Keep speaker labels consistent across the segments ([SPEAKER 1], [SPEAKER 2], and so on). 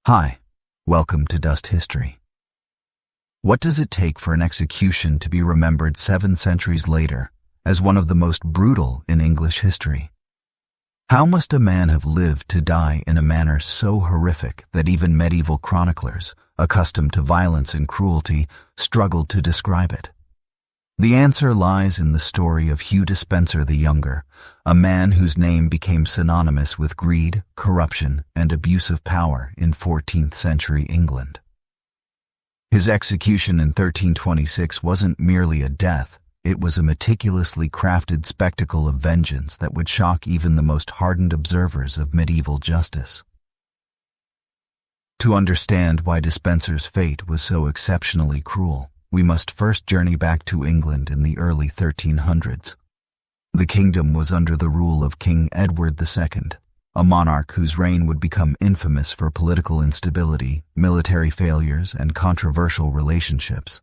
[SPEAKER 1] Hi, welcome to Dust History. What does it take for an execution to be remembered 7 centuries later as one of the most brutal in English history? How must a man have lived to die in a manner so horrific that even medieval chroniclers, accustomed to violence and cruelty, struggled to describe it? The answer lies in the story of Hugh Despenser the Younger, a man whose name became synonymous with greed, corruption, and abuse of power in 14th century England. His execution in 1326 wasn't merely a death, it was a meticulously crafted spectacle of vengeance that would shock even the most hardened observers of medieval justice. To understand why Despenser's fate was so exceptionally cruel, we must first journey back to England in the early 1300s. The kingdom was under the rule of King Edward II, a monarch whose reign would become infamous for political instability, military failures, and controversial relationships.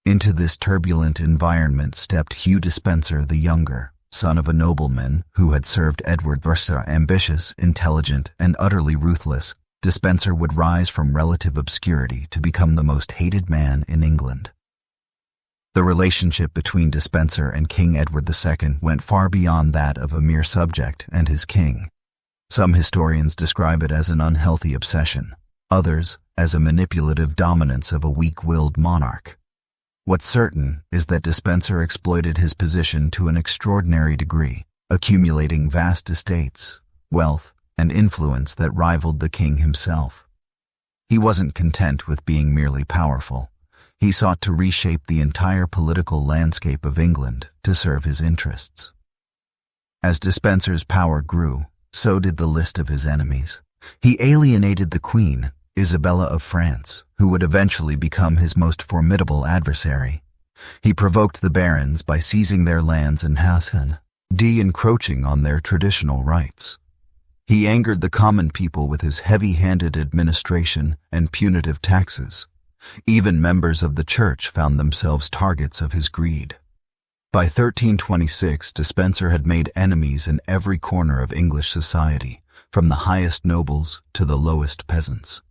[SPEAKER 1] Into this turbulent environment stepped Hugh Despenser the Younger, son of a nobleman who had served Edward I. Ambitious, intelligent, and utterly ruthless, Despenser would rise from relative obscurity to become the most hated man in England. The relationship between Despenser and King Edward II went far beyond that of a mere subject and his king. Some historians describe it as an unhealthy obsession, others as a manipulative dominance of a weak-willed monarch. What's certain is that Despenser exploited his position to an extraordinary degree, accumulating vast estates, wealth, and influence that rivaled the king himself. He wasn't content with being merely powerful. He sought to reshape the entire political landscape of England to serve his interests. As Despenser's power grew, so did the list of his enemies. He alienated the Queen Isabella of France, who would eventually become his most formidable adversary. He provoked the barons by seizing their lands and encroaching on their traditional rights. He angered the common people with his heavy-handed administration and punitive taxes. Even members of the church found themselves targets of his greed. By 1326, Despenser had made enemies in every corner of English society, from the highest nobles to the lowest peasants.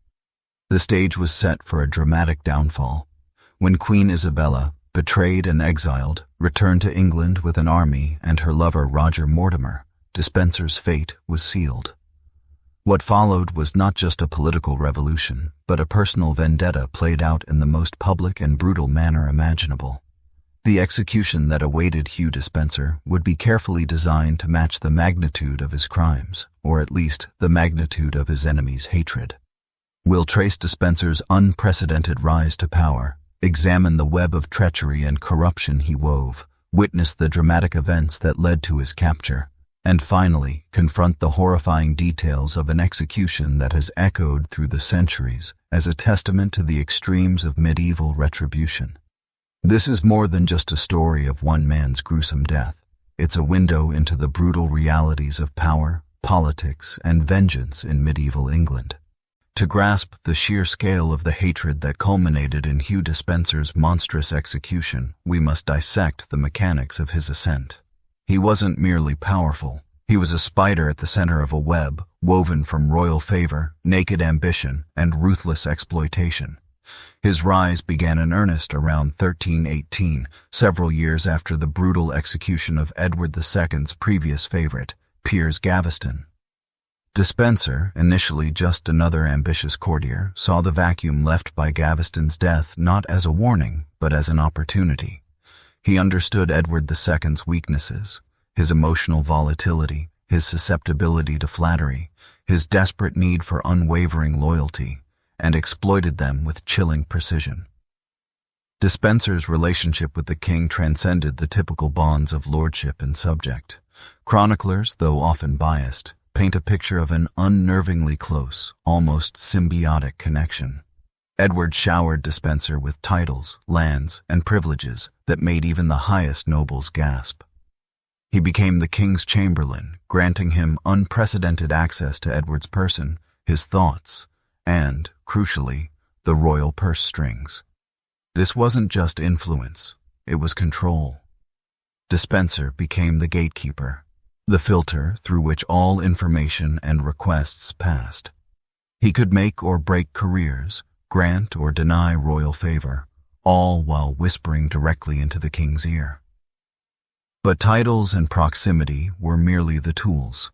[SPEAKER 1] The stage was set for a dramatic downfall. When Queen Isabella, betrayed and exiled, returned to England with an army and her lover Roger Mortimer, Despenser's fate was sealed. What followed was not just a political revolution, but a personal vendetta played out in the most public and brutal manner imaginable. The execution that awaited Hugh Despenser would be carefully designed to match the magnitude of his crimes, or at least the magnitude of his enemies' hatred. We'll trace Despenser's unprecedented rise to power, examine the web of treachery and corruption he wove, witness the dramatic events that led to his capture, and finally confront the horrifying details of an execution that has echoed through the centuries as a testament to the extremes of medieval retribution. This is more than just a story of one man's gruesome death. It's a window into the brutal realities of power, politics, and vengeance in medieval England. To grasp the sheer scale of the hatred that culminated in Hugh Despenser's monstrous execution, we must dissect the mechanics of his ascent. He wasn't merely powerful. He was a spider at the center of a web, woven from royal favor, naked ambition, and ruthless exploitation. His rise began in earnest around 1318, several years after the brutal execution of Edward II's previous favorite, Piers Gaveston. Despenser, initially just another ambitious courtier, saw the vacuum left by Gaveston's death not as a warning, but as an opportunity. He understood Edward II's weaknesses, his emotional volatility, his susceptibility to flattery, his desperate need for unwavering loyalty, and exploited them with chilling precision. Despenser's relationship with the king transcended the typical bonds of lordship and subject. Chroniclers, though often biased, paint a picture of an unnervingly close, almost symbiotic connection. Edward showered Despenser with titles, lands, and privileges that made even the highest nobles gasp. He became the king's chamberlain, granting him unprecedented access to Edward's person, his thoughts, and, crucially, the royal purse strings. This wasn't just influence, it was control. Despenser became the gatekeeper, the filter through which all information and requests passed. He could make or break careers, grant or deny royal favor, all while whispering directly into the king's ear. But titles and proximity were merely the tools.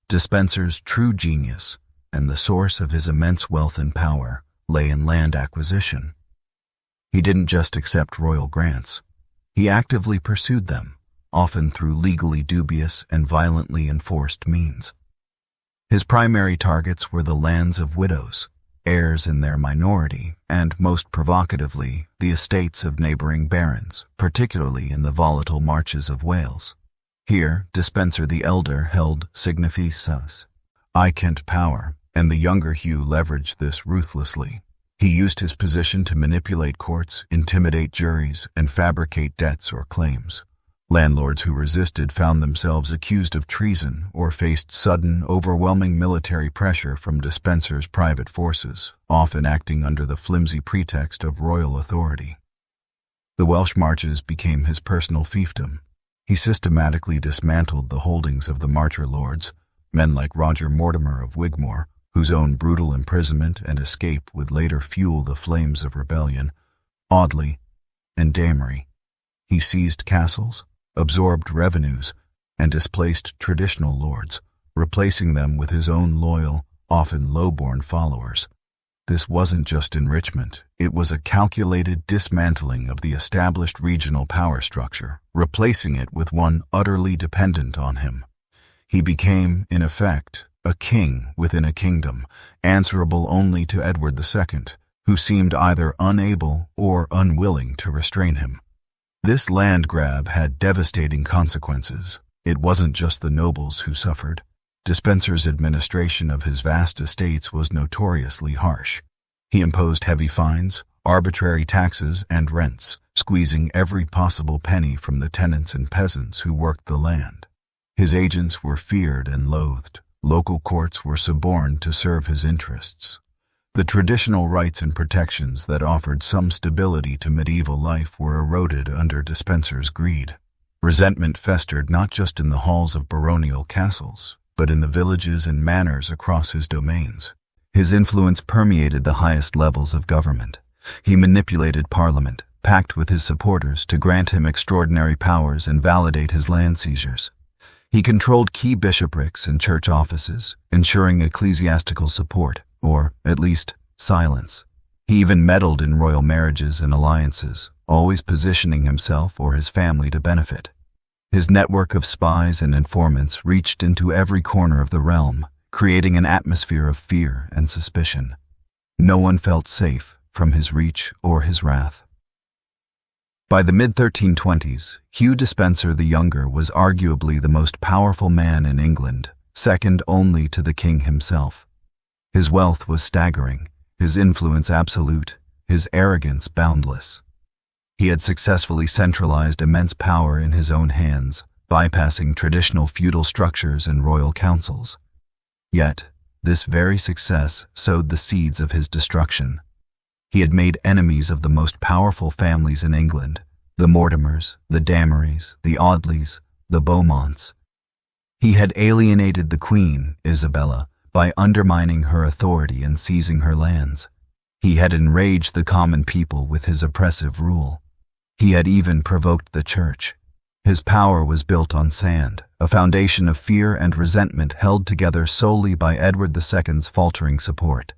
[SPEAKER 1] Despenser's true genius, and the source of his immense wealth and power, lay in land acquisition. He didn't just accept royal grants. He actively pursued them, often through legally dubious and violently enforced means. His primary targets were the lands of widows, heirs in their minority, and, most provocatively, the estates of neighboring barons, particularly in the volatile marches of Wales. Here, Despenser the Elder held significas, icant power, and the younger Hugh leveraged this ruthlessly. He used his position to manipulate courts, intimidate juries, and fabricate debts or claims. Landlords who resisted found themselves accused of treason or faced sudden, overwhelming military pressure from Despenser's private forces, often acting under the flimsy pretext of royal authority. The Welsh marches became his personal fiefdom. He systematically dismantled the holdings of the marcher lords, men like Roger Mortimer of Wigmore, whose own brutal imprisonment and escape would later fuel the flames of rebellion, Audley, and Damery. He seized castles, absorbed revenues, and displaced traditional lords, replacing them with his own loyal, often low-born followers. This wasn't just enrichment, it was a calculated dismantling of the established regional power structure, replacing it with one utterly dependent on him. He became, in effect, a king within a kingdom, answerable only to Edward II, who seemed either unable or unwilling to restrain him. This land grab had devastating consequences. It wasn't just the nobles who suffered. Despenser's administration of his vast estates was notoriously harsh. He imposed heavy fines, arbitrary taxes, and rents, squeezing every possible penny from the tenants and peasants who worked the land. His agents were feared and loathed. Local courts were suborned to serve his interests. The traditional rights and protections that offered some stability to medieval life were eroded under Despenser's greed. Resentment festered not just in the halls of baronial castles, but in the villages and manors across his domains. His influence permeated the highest levels of government. He manipulated Parliament, packed with his supporters to grant him extraordinary powers and validate his land seizures. He controlled key bishoprics and church offices, ensuring ecclesiastical support, or, at least, silence. He even meddled in royal marriages and alliances, always positioning himself or his family to benefit. His network of spies and informants reached into every corner of the realm, creating an atmosphere of fear and suspicion. No one felt safe from his reach or his wrath. By the mid-1320s, Hugh Despenser the Younger was arguably the most powerful man in England, second only to the king himself. His wealth was staggering, his influence absolute, his arrogance boundless. He had successfully centralized immense power in his own hands, bypassing traditional feudal structures and royal councils. Yet, this very success sowed the seeds of his destruction. He had made enemies of the most powerful families in England, the Mortimers, the Damerys, the Audleys, the Beaumonts. He had alienated the Queen Isabella by undermining her authority and seizing her lands. He had enraged the common people with his oppressive rule. He had even provoked the church. His power was built on sand, a foundation of fear and resentment held together solely by Edward II's faltering support.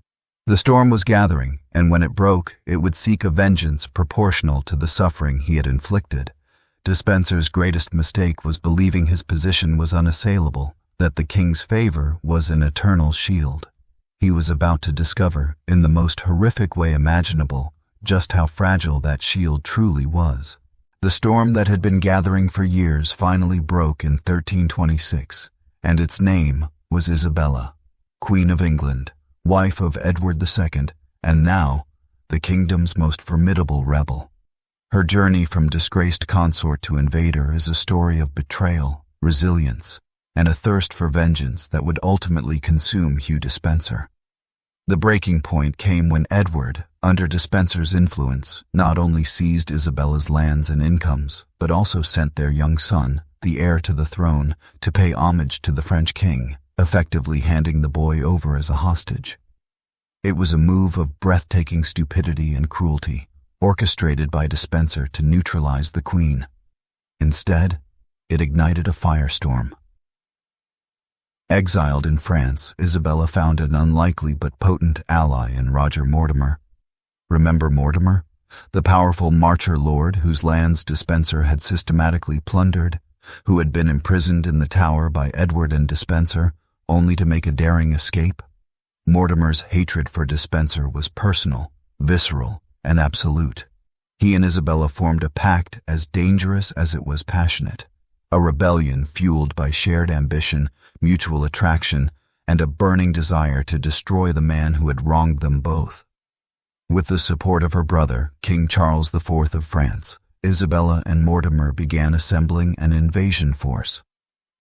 [SPEAKER 1] The storm was gathering, and when it broke, it would seek a vengeance proportional to the suffering he had inflicted. Despenser's greatest mistake was believing his position was unassailable, that the king's favor was an eternal shield. He was about to discover, in the most horrific way imaginable, just how fragile that shield truly was. The storm that had been gathering for years finally broke in 1326, and its name was Isabella, Queen of England, wife of Edward II, and now, the kingdom's most formidable rebel. Her journey from disgraced consort to invader is a story of betrayal, resilience, and a thirst for vengeance that would ultimately consume Hugh Despenser. The breaking point came when Edward, under Despenser's influence, not only seized Isabella's lands and incomes, but also sent their young son, the heir to the throne, to pay homage to the French king, effectively handing the boy over as a hostage. It was a move of breathtaking stupidity and cruelty, orchestrated by Despenser to neutralize the Queen. Instead, it ignited a firestorm. Exiled in France, Isabella found an unlikely but potent ally in Roger Mortimer. Remember Mortimer? The powerful Marcher lord whose lands Despenser had systematically plundered, who had been imprisoned in the Tower by Edward and Despenser, only to make a daring escape? Mortimer's hatred for Despenser was personal, visceral, and absolute. He and Isabella formed a pact as dangerous as it was passionate, a rebellion fueled by shared ambition, mutual attraction, and a burning desire to destroy the man who had wronged them both. With the support of her brother, King Charles IV of France, Isabella and Mortimer began assembling an invasion force.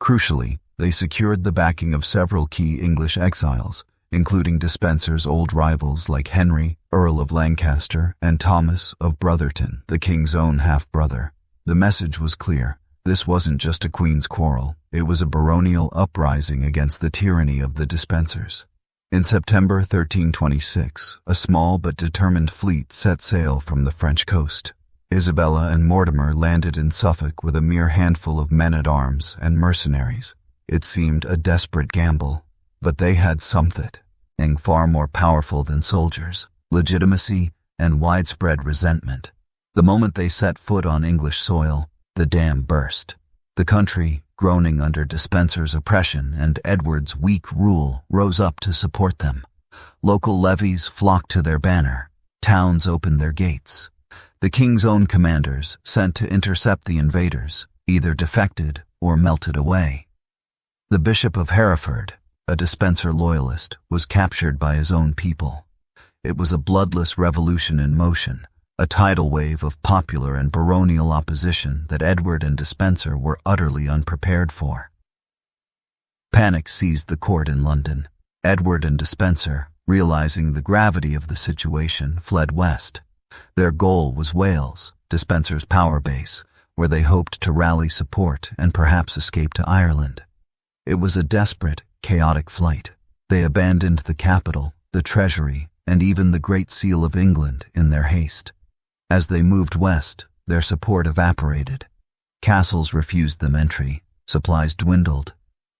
[SPEAKER 1] Crucially, they secured the backing of several key English exiles, including Despenser's old rivals like Henry, Earl of Lancaster, and Thomas of Brotherton, the king's own half-brother. The message was clear. This wasn't just a queen's quarrel. It was a baronial uprising against the tyranny of the Despensers. In September 1326, a small but determined fleet set sail from the French coast. Isabella and Mortimer landed in Suffolk with a mere handful of men-at-arms and mercenaries. It seemed a desperate gamble, but they had something far more powerful than soldiers: legitimacy and widespread resentment. The moment they set foot on English soil, the dam burst. The country, groaning under Despenser's oppression and Edward's weak rule, rose up to support them. Local levies flocked to their banner. Towns opened their gates. The king's own commanders, sent to intercept the invaders, either defected or melted away. The Bishop of Hereford, a Despenser loyalist, was captured by his own people. It was a bloodless revolution in motion, a tidal wave of popular and baronial opposition that Edward and Despenser were utterly unprepared for. Panic seized the court in London. Edward and Despenser, realizing the gravity of the situation, fled west. Their goal was Wales, Despenser's power base, where they hoped to rally support and perhaps escape to Ireland. It was a desperate, chaotic flight. They abandoned the capital, the treasury, and even the Great Seal of England in their haste. As they moved west, their support evaporated. Castles refused them entry, supplies dwindled.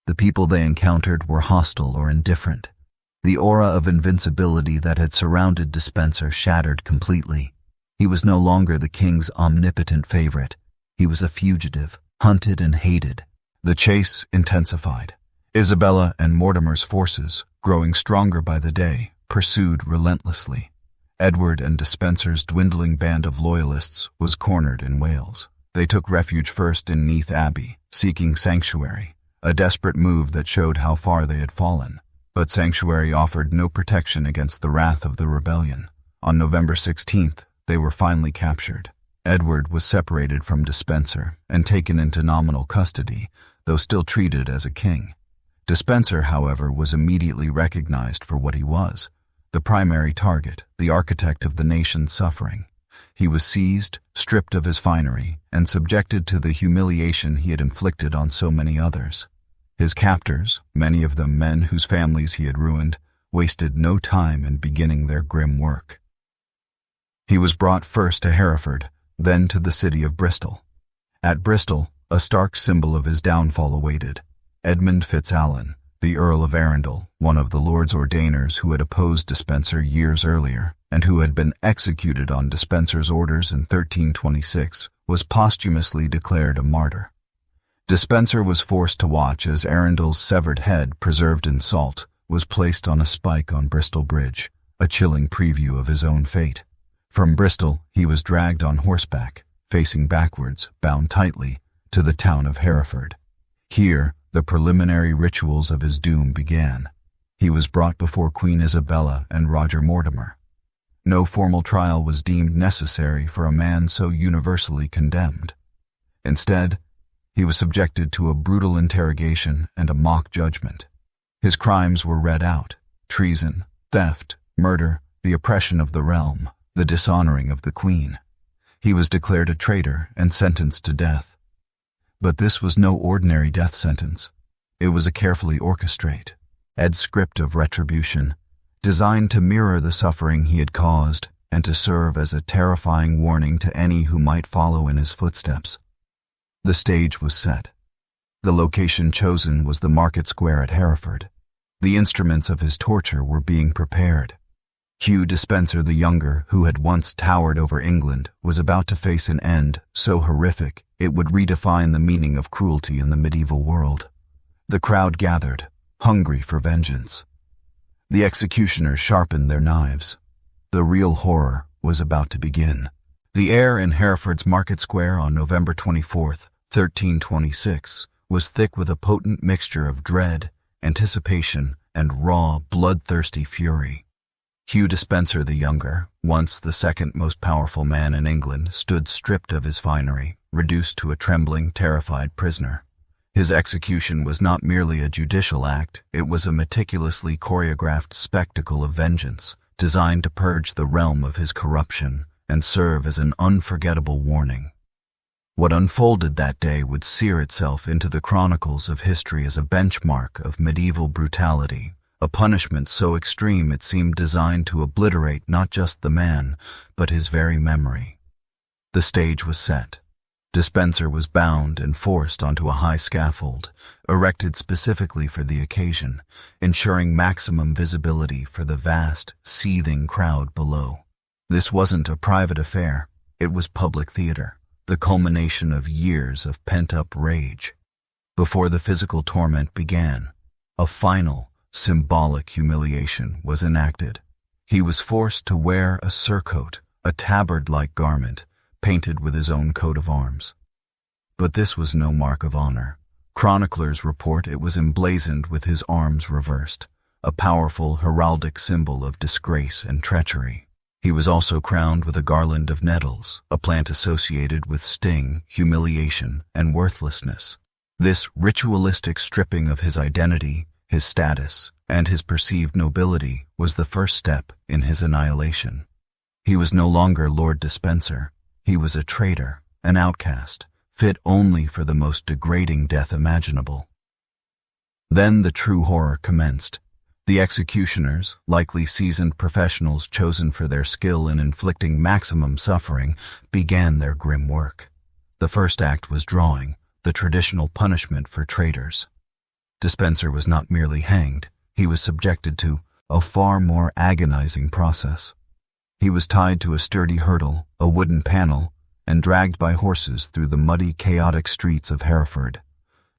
[SPEAKER 1] The people they encountered were hostile or indifferent. The aura of invincibility that had surrounded Despenser shattered completely. He was no longer the king's omnipotent favorite. He was a fugitive, hunted and hated. The chase intensified. Isabella and Mortimer's forces, growing stronger by the day, pursued relentlessly. Edward and Despenser's dwindling band of loyalists was cornered in Wales. They took refuge first in Neath Abbey, seeking sanctuary, a desperate move that showed how far they had fallen. But sanctuary offered no protection against the wrath of the rebellion. On November 16th, they were finally captured. Edward was separated from Despenser and taken into nominal custody, though still treated as a king. Despenser, however, was immediately recognized for what he was, the primary target, the architect of the nation's suffering. He was seized, stripped of his finery, and subjected to the humiliation he had inflicted on so many others. His captors, many of them men whose families he had ruined, wasted no time in beginning their grim work. He was brought first to Hereford, then to the city of Bristol. At Bristol, a stark symbol of his downfall awaited. Edmund FitzAlan, the Earl of Arundel, one of the Lords Ordainers who had opposed Despenser years earlier, and who had been executed on Despenser's orders in 1326, was posthumously declared a martyr. Despenser was forced to watch as Arundel's severed head, preserved in salt, was placed on a spike on Bristol Bridge, a chilling preview of his own fate. From Bristol, he was dragged on horseback, facing backwards, bound tightly, to the town of Hereford. Here, the preliminary rituals of his doom began. He was brought before Queen Isabella and Roger Mortimer. No formal trial was deemed necessary for a man so universally condemned. Instead, he was subjected to a brutal interrogation and a mock judgment. His crimes were read out: treason, theft, murder, the oppression of the realm, the dishonoring of the Queen. He was declared a traitor and sentenced to death. But this was no ordinary death sentence. It was a carefully orchestrated script of retribution, designed to mirror the suffering he had caused and to serve as a terrifying warning to any who might follow in his footsteps. The stage was set. The location chosen was the market square at Hereford. The instruments of his torture were being prepared. Hugh Despenser the Younger, who had once towered over England, was about to face an end so horrific it would redefine the meaning of cruelty in the medieval world. The crowd gathered, hungry for vengeance. The executioners sharpened their knives. The real horror was about to begin. The air in Hereford's market square on November 24th, 1326, was thick with a potent mixture of dread, anticipation, and raw, bloodthirsty fury. Hugh Despenser the Younger, once the second most powerful man in England, stood stripped of his finery, reduced to a trembling, terrified prisoner. His execution was not merely a judicial act, it was a meticulously choreographed spectacle of vengeance, designed to purge the realm of his corruption and serve as an unforgettable warning. What unfolded that day would sear itself into the chronicles of history as a benchmark of medieval brutality, a punishment so extreme it seemed designed to obliterate not just the man, but his very memory. The stage was set. Despenser was bound and forced onto a high scaffold, erected specifically for the occasion, ensuring maximum visibility for the vast, seething crowd below. This wasn't a private affair, it was public theater, the culmination of years of pent-up rage. Before the physical torment began, a final, symbolic humiliation was enacted. He was forced to wear a surcoat, a tabard-like garment, painted with his own coat of arms. But this was no mark of honor. Chroniclers report it was emblazoned with his arms reversed, a powerful heraldic symbol of disgrace and treachery. He was also crowned with a garland of nettles, a plant associated with sting, humiliation, and worthlessness. This ritualistic stripping of his identity, his status, and his perceived nobility was the first step in his annihilation. He was no longer Lord Despenser. He was a traitor, an outcast, fit only for the most degrading death imaginable. Then the true horror commenced. The executioners, likely seasoned professionals chosen for their skill in inflicting maximum suffering, began their grim work. The first act was drawing, the traditional punishment for traitors. Despenser was not merely hanged, he was subjected to a far more agonizing process. He was tied to a sturdy hurdle, a wooden panel, and dragged by horses through the muddy, chaotic streets of Hereford.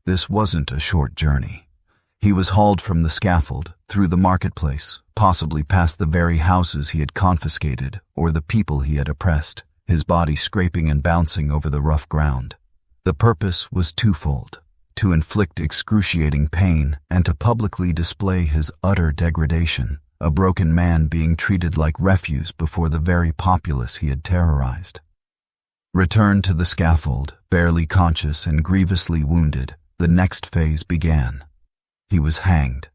[SPEAKER 1] This wasn't a short journey. He was hauled from the scaffold, through the marketplace, possibly past the very houses he had confiscated or the people he had oppressed, his body scraping and bouncing over the rough ground. The purpose was twofold: to inflict excruciating pain and to publicly display his utter degradation, a broken man being treated like refuse before the very populace he had terrorized. Returned to the scaffold, barely conscious and grievously wounded, the next phase began. He was hanged.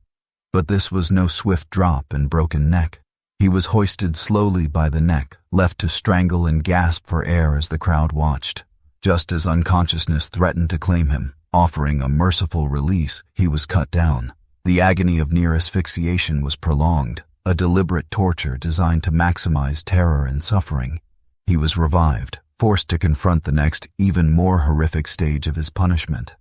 [SPEAKER 1] But this was no swift drop and broken neck. He was hoisted slowly by the neck, left to strangle and gasp for air as the crowd watched. Just as unconsciousness threatened to claim him, offering a merciful release, he was cut down. The agony of near asphyxiation was prolonged, a deliberate torture designed to maximize terror and suffering. He was revived, forced to confront the next, even more horrific stage of his punishment.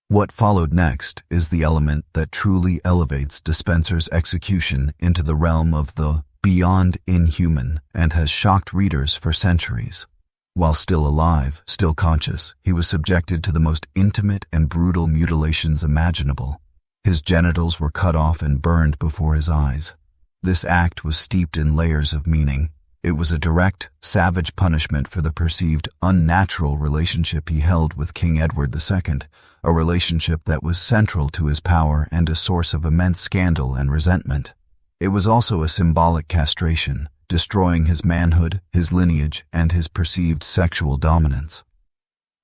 [SPEAKER 1] What followed next is the element that truly elevates Despenser's execution into the realm of the beyond inhuman and has shocked readers for centuries. While still alive, still conscious, he was subjected to the most intimate and brutal mutilations imaginable. His genitals were cut off and burned before his eyes. This act was steeped in layers of meaning. It was a direct, savage punishment for the perceived unnatural relationship he held with King Edward II, a relationship that was central to his power and a source of immense scandal and resentment. It was also a symbolic castration, destroying his manhood, his lineage, and his perceived sexual dominance.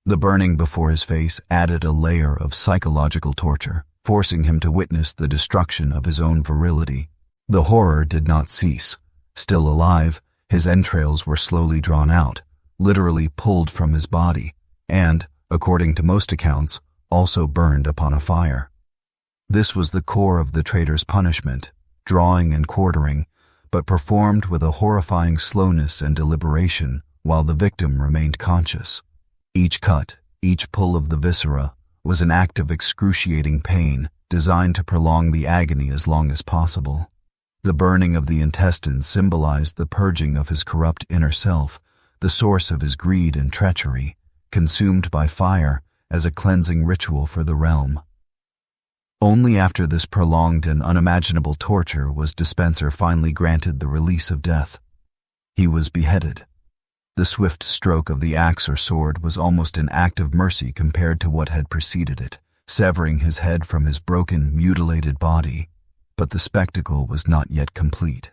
[SPEAKER 1] The burning before his face added a layer of psychological torture, forcing him to witness the destruction of his own virility. The horror did not cease. Still alive, his entrails were slowly drawn out, literally pulled from his body, and, according to most accounts, also burned upon a fire. This was the core of the traitor's punishment. drawing and quartering, but performed with a horrifying slowness and deliberation while the victim remained conscious. Each cut, each pull of the viscera, was an act of excruciating pain designed to prolong the agony as long as possible. The burning of the intestines symbolized the purging of his corrupt inner self, the source of his greed and treachery, consumed by fire as a cleansing ritual for the realm. Only after this prolonged and unimaginable torture was Despenser finally granted the release of death. He was beheaded. The swift stroke of the axe or sword was almost an act of mercy compared to what had preceded it, severing his head from his broken, mutilated body. But the spectacle was not yet complete.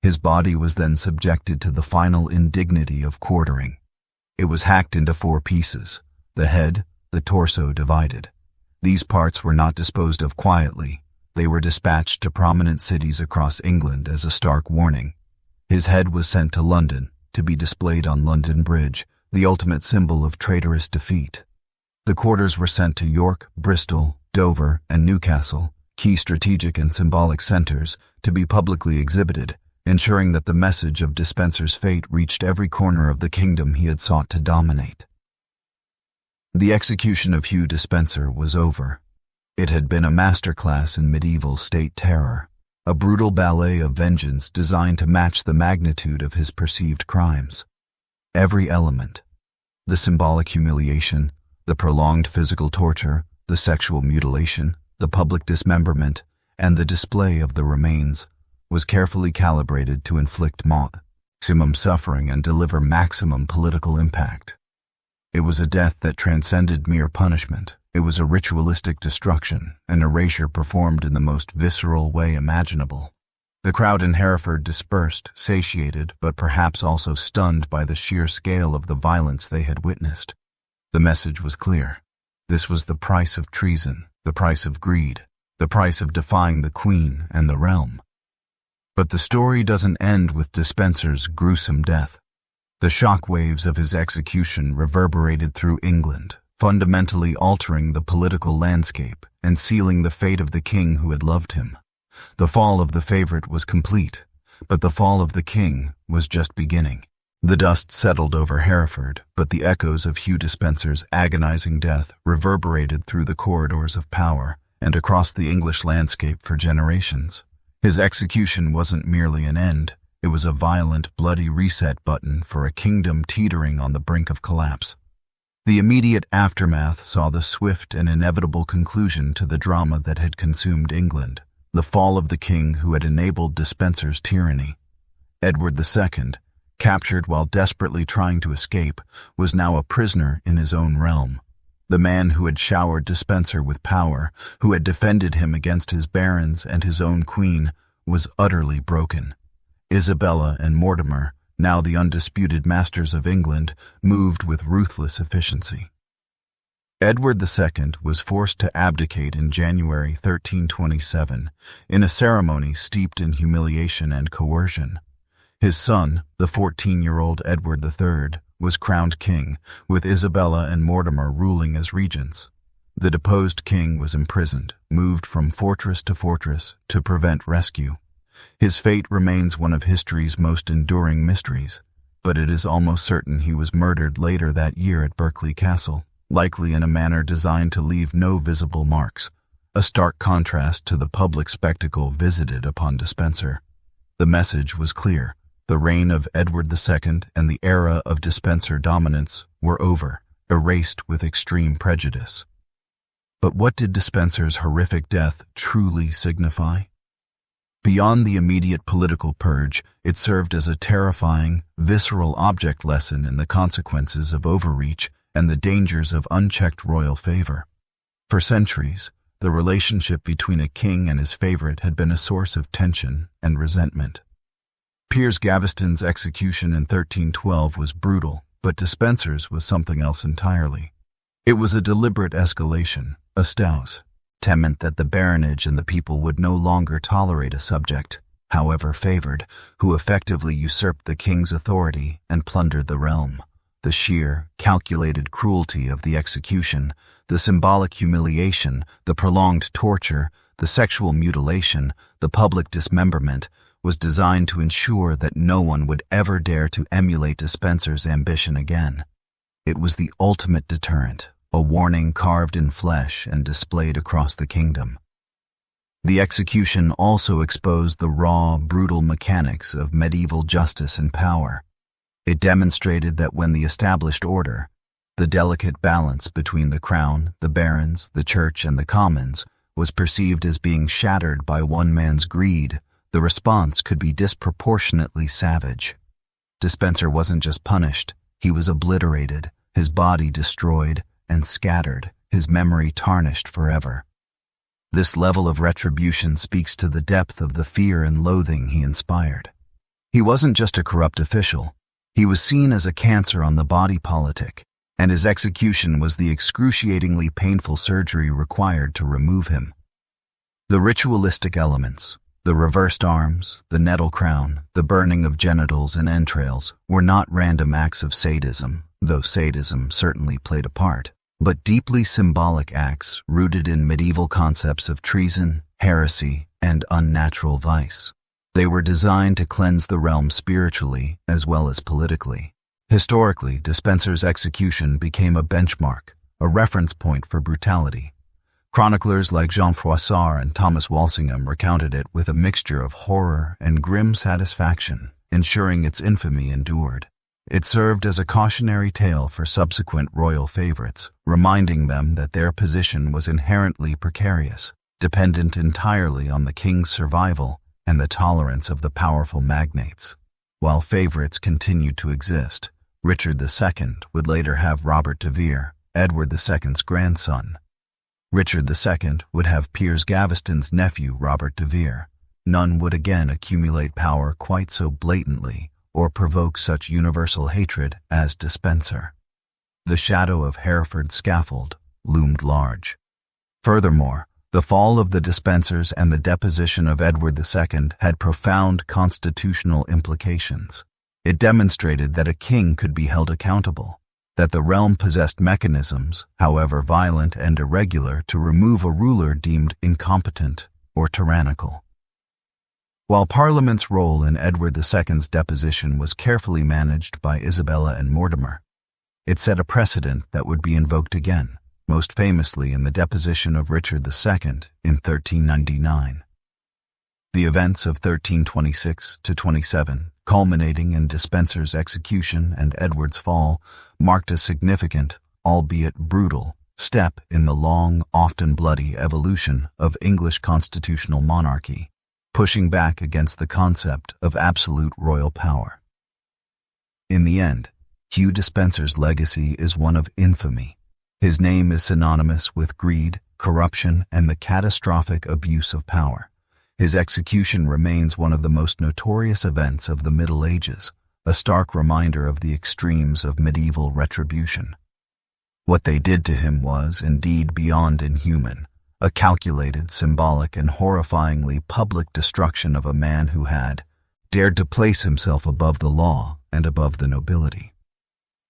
[SPEAKER 1] His body was then subjected to the final indignity of quartering. It was hacked into 4 pieces, the head, the torso divided. These parts were not disposed of quietly. They were dispatched to prominent cities across England as a stark warning. His head was sent to London to be displayed on London Bridge, the ultimate symbol of traitorous defeat. The quarters were sent to York, Bristol, Dover, and Newcastle, key strategic and symbolic centers, to be publicly exhibited, ensuring that the message of Despenser's fate reached every corner of the kingdom he had sought to dominate. The execution of Hugh Despenser was over. It had been a masterclass in medieval state terror, a brutal ballet of vengeance designed to match the magnitude of his perceived crimes. Every element, the symbolic humiliation, the prolonged physical torture, the sexual mutilation, the public dismemberment, and the display of the remains, was carefully calibrated to inflict maximum suffering and deliver maximum political impact. It was a death that transcended mere punishment. It was a ritualistic destruction, an erasure performed in the most visceral way imaginable. The crowd in Hereford dispersed, satiated, but perhaps also stunned by the sheer scale of the violence they had witnessed. The message was clear. This was the price of treason, the price of greed, the price of defying the Queen and the realm. But the story doesn't end with Despenser's gruesome death. The shockwaves of his execution reverberated through England, fundamentally altering the political landscape and sealing the fate of the king who had loved him. The fall of the favorite was complete, but the fall of the king was just beginning. The dust settled over Hereford, but the echoes of Hugh Despenser's agonizing death reverberated through the corridors of power and across the English landscape for generations. His execution wasn't merely an end. It was a violent, bloody reset button for a kingdom teetering on the brink of collapse. The immediate aftermath saw the swift and inevitable conclusion to the drama that had consumed England, the fall of the king who had enabled Despenser's tyranny. Edward II, captured while desperately trying to escape, was now a prisoner in his own realm. The man who had showered Despenser with power, who had defended him against his barons and his own queen, was utterly broken. Isabella and Mortimer, now the undisputed masters of England, moved with ruthless efficiency. Edward II was forced to abdicate in January 1327, in a ceremony steeped in humiliation and coercion. His son, the 14-year-old Edward III, was crowned king, with Isabella and Mortimer ruling as regents. The deposed king was imprisoned, moved from fortress to fortress to prevent rescue. His fate remains one of history's most enduring mysteries, but it is almost certain he was murdered later that year at Berkeley Castle, likely in a manner designed to leave no visible marks, a stark contrast to the public spectacle visited upon Despenser. The message was clear. The reign of Edward II and the era of Despenser dominance were over, erased with extreme prejudice. But what did Despenser's horrific death truly signify? Beyond the immediate political purge, it served as a terrifying, visceral object lesson in the consequences of overreach and the dangers of unchecked royal favor. For centuries, the relationship between a king and his favorite had been a source of tension and resentment. Piers Gaveston's execution in 1312 was brutal, but Despenser's was something else entirely. It was a deliberate escalation, a stouse, meant that the baronage and the people would no longer tolerate a subject, however favored, who effectively usurped the king's authority and plundered the realm. The sheer, calculated cruelty of the execution, the symbolic humiliation, the prolonged torture, the sexual mutilation, the public dismemberment, was designed to ensure that no one would ever dare to emulate Despenser's ambition again. It was the ultimate deterrent, a warning carved in flesh and displayed across the kingdom. The execution also exposed the raw, brutal mechanics of medieval justice and power. It demonstrated that when the established order, the delicate balance between the crown, the barons, the church, and the commons, was perceived as being shattered by one man's greed, the response could be disproportionately savage. Despenser wasn't just punished, he was obliterated, his body destroyed and scattered, his memory tarnished forever. This level of retribution speaks to the depth of the fear and loathing he inspired. He wasn't just a corrupt official, he was seen as a cancer on the body politic, and his execution was the excruciatingly painful surgery required to remove him. The ritualistic elements, the reversed arms, the nettle crown, the burning of genitals and entrails, were not random acts of sadism, though sadism certainly played a part, but deeply symbolic acts rooted in medieval concepts of treason, heresy, and unnatural vice. They were designed to cleanse the realm spiritually as well as politically. Historically, Despenser's execution became a benchmark, a reference point for brutality. Chroniclers like Jean Froissart and Thomas Walsingham recounted it with a mixture of horror and grim satisfaction, ensuring its infamy endured. It served as a cautionary tale for subsequent royal favorites, reminding them that their position was inherently precarious, dependent entirely on the king's survival and the tolerance of the powerful magnates. While favorites continued to exist, Richard II would later have Robert de Vere, Edward II's grandson. Richard II would have Piers Gaveston's nephew, Robert de Vere. None would again accumulate power quite so blatantly or provoke such universal hatred as Despenser. The shadow of Hereford's scaffold loomed large. Furthermore, the fall of the Despensers and the deposition of Edward II had profound constitutional implications. It demonstrated that a king could be held accountable, that the realm possessed mechanisms, however violent and irregular, to remove a ruler deemed incompetent or tyrannical. While Parliament's role in Edward II's deposition was carefully managed by Isabella and Mortimer, it set a precedent that would be invoked again, most famously in the deposition of Richard II in 1399. The events of 1326–27, culminating in Despenser's execution and Edward's fall, marked a significant, albeit brutal, step in the long, often bloody evolution of English constitutional monarchy, pushing back against the concept of absolute royal power. In the end, Hugh Despenser's legacy is one of infamy. His name is synonymous with greed, corruption, and the catastrophic abuse of power. His execution remains one of the most notorious events of the Middle Ages, a stark reminder of the extremes of medieval retribution. What they did to him was, indeed, beyond inhuman, a calculated, symbolic, and horrifyingly public destruction of a man who had dared to place himself above the law and above the nobility.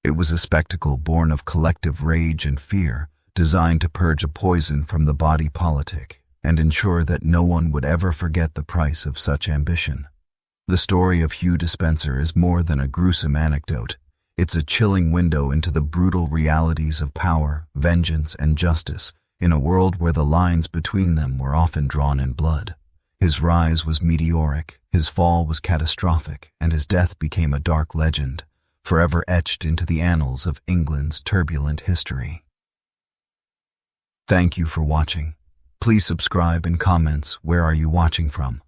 [SPEAKER 1] It was a spectacle born of collective rage and fear, designed to purge a poison from the body politic and ensure that no one would ever forget the price of such ambition. The story of Hugh Despenser is more than a gruesome anecdote. It's a chilling window into the brutal realities of power, vengeance, and justice in a world where the lines between them were often drawn in blood. His rise was meteoric, his fall was catastrophic, and his death became a dark legend, forever etched into the annals of England's turbulent history. Thank you for watching. Please subscribe and comments where are you watching from.